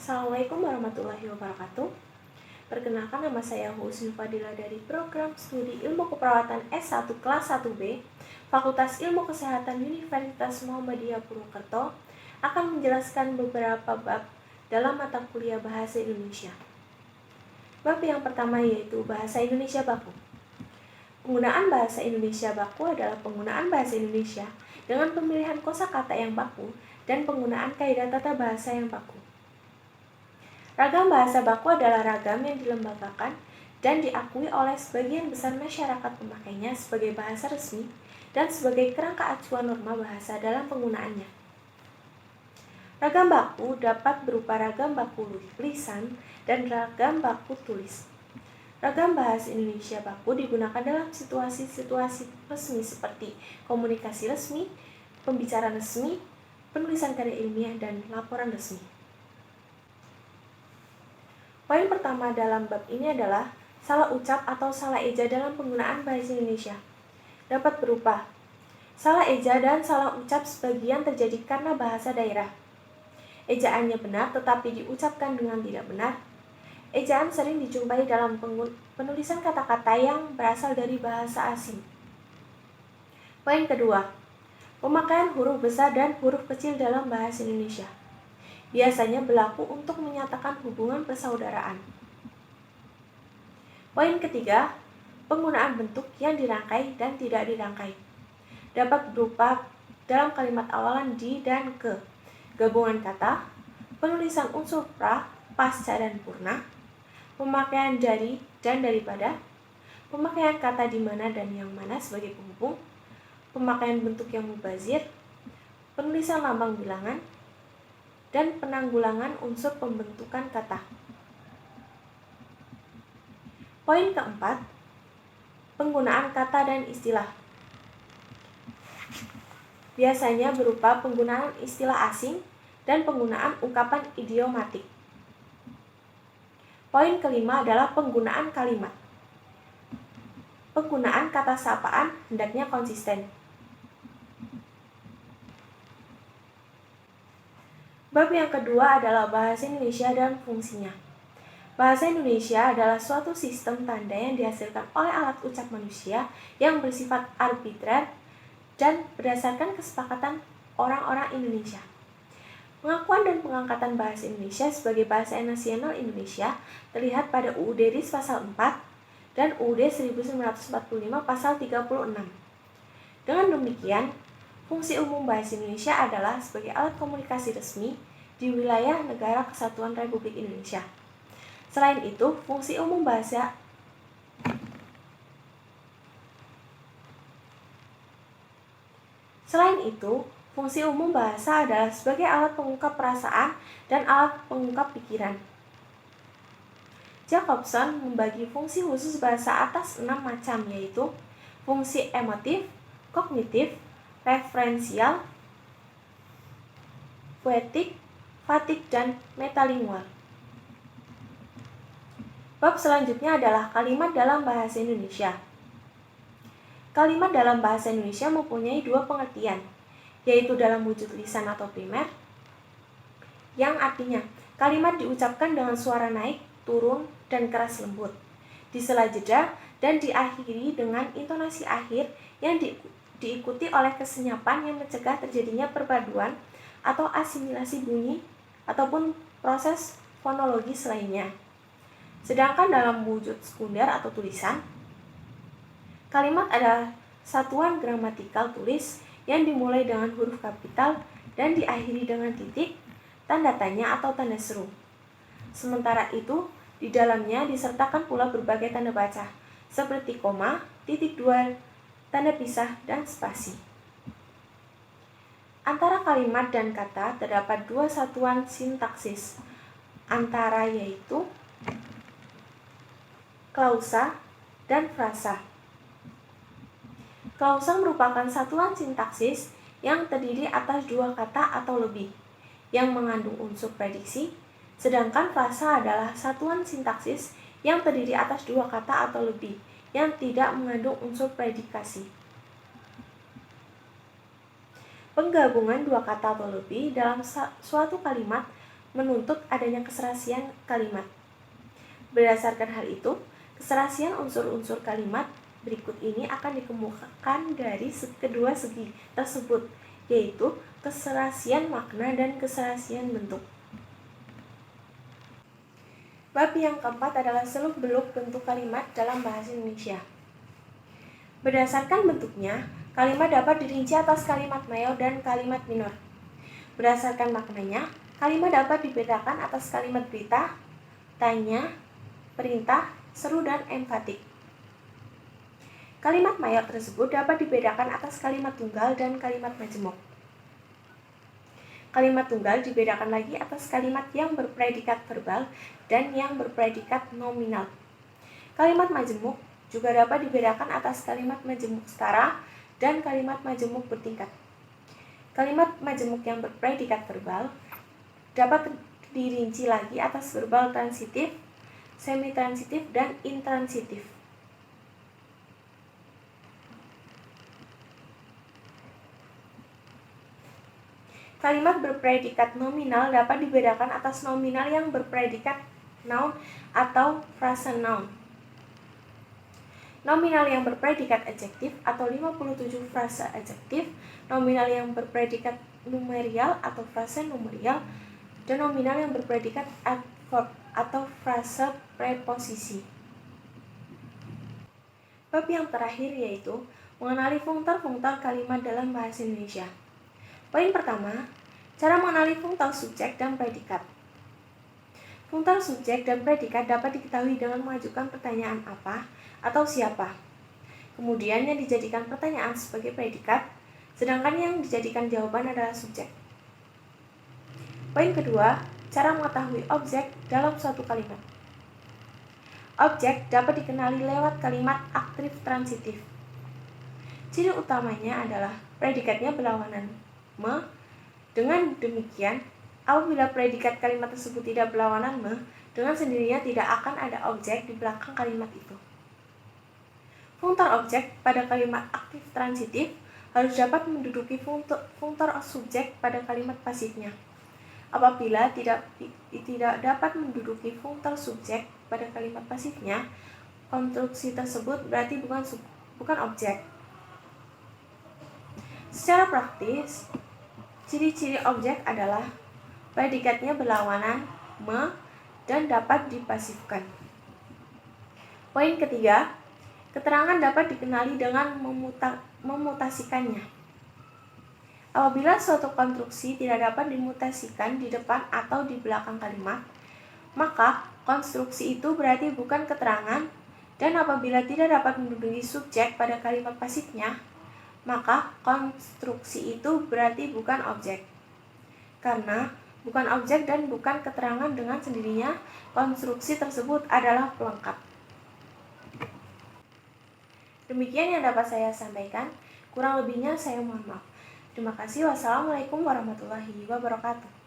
Assalamualaikum warahmatullahi wabarakatuh. Perkenalkan, nama saya Husni Fadila dari program studi Ilmu Keperawatan S1 kelas 1B, Fakultas Ilmu Kesehatan Universitas Muhammadiyah Purwokerto, akan menjelaskan beberapa bab dalam mata kuliah Bahasa Indonesia. Bab yang pertama yaitu Bahasa Indonesia Baku. Penggunaan bahasa Indonesia baku adalah penggunaan bahasa Indonesia dengan pemilihan kosakata yang baku dan penggunaan kaidah tata bahasa yang baku. Ragam bahasa baku adalah ragam yang dilembagakan dan diakui oleh sebagian besar masyarakat pemakainya sebagai bahasa resmi dan sebagai kerangka acuan norma bahasa dalam penggunaannya. Ragam baku dapat berupa ragam baku lisan dan ragam baku tulis. Ragam bahasa Indonesia baku digunakan dalam situasi-situasi resmi seperti komunikasi resmi, pembicaraan resmi, penulisan karya ilmiah, dan laporan resmi. Poin pertama dalam bab ini adalah salah ucap atau salah eja dalam penggunaan bahasa Indonesia. Dapat berupa salah eja dan salah ucap sebagian terjadi karena bahasa daerah. Ejaannya benar tetapi diucapkan dengan tidak benar. Ejaan sering dijumpai dalam penulisan kata-kata yang berasal dari bahasa asing. Poin kedua, pemakaian huruf besar dan huruf kecil dalam bahasa Indonesia. Biasanya berlaku untuk menyatakan hubungan persaudaraan. Poin ketiga, penggunaan bentuk yang dirangkai dan tidak dirangkai. Dapat berupa dalam kalimat awalan di dan ke, gabungan kata, penulisan unsur pra, pasca, dan purna, pemakaian dari dan daripada, pemakaian kata di mana dan yang mana sebagai penghubung, pemakaian bentuk yang mubazir, penulisan lambang bilangan, dan penanggulangan unsur pembentukan kata. Poin keempat, penggunaan kata dan istilah. Biasanya berupa penggunaan istilah asing dan penggunaan ungkapan idiomatik. Poin kelima adalah penggunaan kalimat. Penggunaan kata sapaan hendaknya konsisten. Bab yang kedua adalah bahasa Indonesia dan fungsinya. Bahasa Indonesia adalah suatu sistem tanda yang dihasilkan oleh alat ucap manusia yang bersifat arbitrer dan berdasarkan kesepakatan orang-orang Indonesia. Pengakuan dan pengangkatan bahasa Indonesia sebagai bahasa nasional Indonesia terlihat pada UUD RIS pasal 4 dan UUD 1945 pasal 36. Dengan demikian, fungsi umum bahasa Indonesia adalah sebagai alat komunikasi resmi di wilayah Negara Kesatuan Republik Indonesia. Selain itu, fungsi umum bahasa adalah sebagai alat pengungkap perasaan dan alat pengungkap pikiran. Jacobson membagi fungsi khusus bahasa atas 6 macam, yaitu fungsi emotif, kognitif, referensial, poetik, fatik, dan metalingual. Bab selanjutnya adalah kalimat dalam bahasa Indonesia. Kalimat dalam bahasa Indonesia mempunyai dua pengertian, yaitu dalam wujud lisan atau primer, yang artinya kalimat diucapkan dengan suara naik, turun, dan keras lembut, di sela jeda, dan diakhiri dengan intonasi akhir yang diikuti oleh kesenyapan yang mencegah terjadinya perpaduan atau asimilasi bunyi ataupun proses fonologis lainnya. Sedangkan dalam wujud sekunder atau tulisan, kalimat adalah satuan gramatikal tulis yang dimulai dengan huruf kapital dan diakhiri dengan titik, tanda tanya atau tanda seru. Sementara itu, di dalamnya disertakan pula berbagai tanda baca, seperti koma, titik dua, tanda pisah, dan spasi. Antara kalimat dan kata terdapat dua satuan sintaksis, antara yaitu klausa dan frasa. Klausa merupakan satuan sintaksis yang terdiri atas dua kata atau lebih, yang mengandung unsur prediksi, sedangkan frasa adalah satuan sintaksis yang terdiri atas dua kata atau lebih, yang tidak mengandung unsur predikasi. Penggabungan dua kata atau lebih dalam suatu kalimat menuntut adanya keserasian kalimat. Berdasarkan hal itu, keserasian unsur-unsur kalimat berikut ini akan dikemukakan dari kedua segi tersebut, yaitu keserasian makna dan keserasian bentuk. Bab yang keempat adalah seluk-beluk bentuk kalimat dalam bahasa Indonesia. Berdasarkan bentuknya, kalimat dapat dirinci atas kalimat mayor dan kalimat minor. Berdasarkan maknanya, kalimat dapat dibedakan atas kalimat berita, tanya, perintah, seru, dan emfatik. Kalimat mayor tersebut dapat dibedakan atas kalimat tunggal dan kalimat majemuk. Kalimat tunggal dibedakan lagi atas kalimat yang berpredikat verbal dan yang berpredikat nominal. Kalimat majemuk juga dapat dibedakan atas kalimat majemuk setara dan kalimat majemuk bertingkat. Kalimat majemuk yang berpredikat verbal dapat dirinci lagi atas verbal transitif, semitransitif, dan intransitif. Kalimat berpredikat nominal dapat dibedakan atas nominal yang berpredikat noun atau frase noun. Nominal yang berpredikat adjektif atau 57 frase adjektif, nominal yang berpredikat numerial atau frase numerial, dan nominal yang berpredikat adverb atau frase preposisi. Bab yang terakhir yaitu mengenali fungtor-fungtor kalimat dalam bahasa Indonesia. Poin pertama, cara mengenali fungtor subjek dan predikat. Fungtor subjek dan predikat dapat diketahui dengan mengajukan pertanyaan apa atau siapa. Kemudian yang dijadikan pertanyaan sebagai predikat, sedangkan yang dijadikan jawaban adalah subjek. Poin kedua, cara mengetahui objek dalam suatu kalimat. Objek dapat dikenali lewat kalimat aktif transitif. Ciri utamanya adalah predikatnya berlawanan me. Dengan demikian, apabila predikat kalimat tersebut tidak berlawanan me, dengan sendirinya tidak akan ada objek di belakang kalimat itu. Fungtor objek pada kalimat aktif transitif harus dapat menduduki fungtor subjek pada kalimat pasifnya. Apabila tidak dapat menduduki fungtor subjek pada kalimat pasifnya, konstruksi tersebut berarti bukan objek. Secara praktis, ciri-ciri objek adalah predikatnya berlawanan me dan dapat dipasifkan. Poin ketiga, keterangan dapat dikenali dengan memutasikannya. Apabila suatu konstruksi tidak dapat dimutasikan di depan atau di belakang kalimat, maka konstruksi itu berarti bukan keterangan, dan apabila tidak dapat menduduki subjek pada kalimat pasifnya, maka konstruksi itu berarti bukan objek. Karena bukan objek dan bukan keterangan, dengan sendirinya konstruksi tersebut adalah pelengkap. Demikian yang dapat saya sampaikan, kurang lebihnya saya mohon maaf. Terima kasih. Wassalamualaikum warahmatullahi wabarakatuh.